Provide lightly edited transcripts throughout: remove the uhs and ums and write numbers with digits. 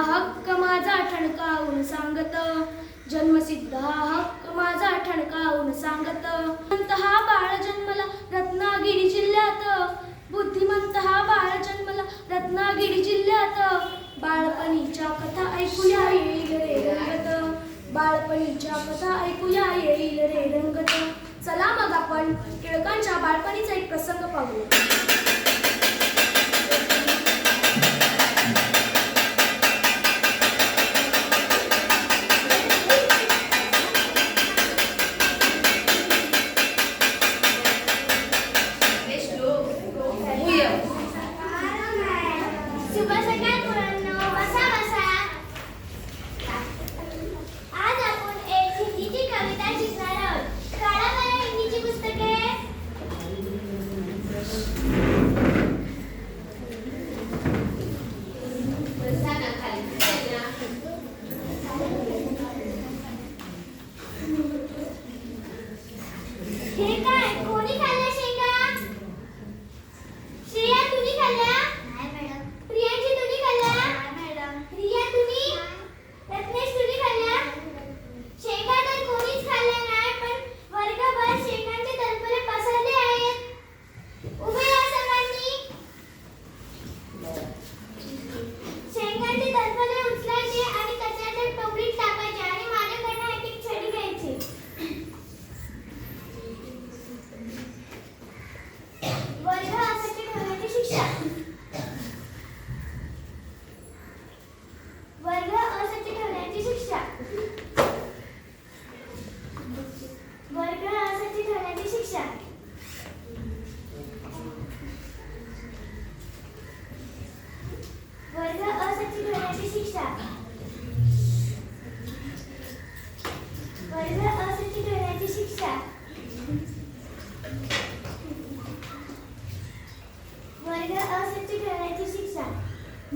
हक्क माझा ठणकावून सांगत, जन्मसिद्ध हा हक्क माझा ठणकावून सांगत. बुद्धिमंत हा बाळ जन्मला रत्नागिरी जिल्ह्यात, बुद्धिमंत हा बाळ जन्मला रत्नागिरी जिल्ह्यात. बाळपणीच्या कथा ऐकूया येईल रे रंगत, बाळपणीच्या कथा ऐकूया येईल रे रंगत. चला मग आपण टिळकांच्या बाळपणीचा एक प्रसंग पाहू.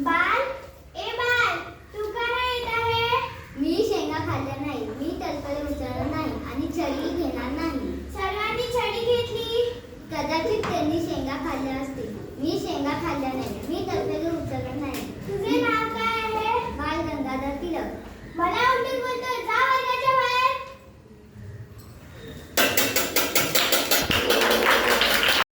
बाल, ए बाल, तू का नाही येत आहे? मी शेंगा खाल्ल्या नाही, मी तलपले उचलणार नाही आणि छडी घेणार नाही. सर्वांनी छडी घेतली. कदाचित त्यांनी शेंगा खाल्ल्या असतील, मी शेंगा खाल्ल्या नाही.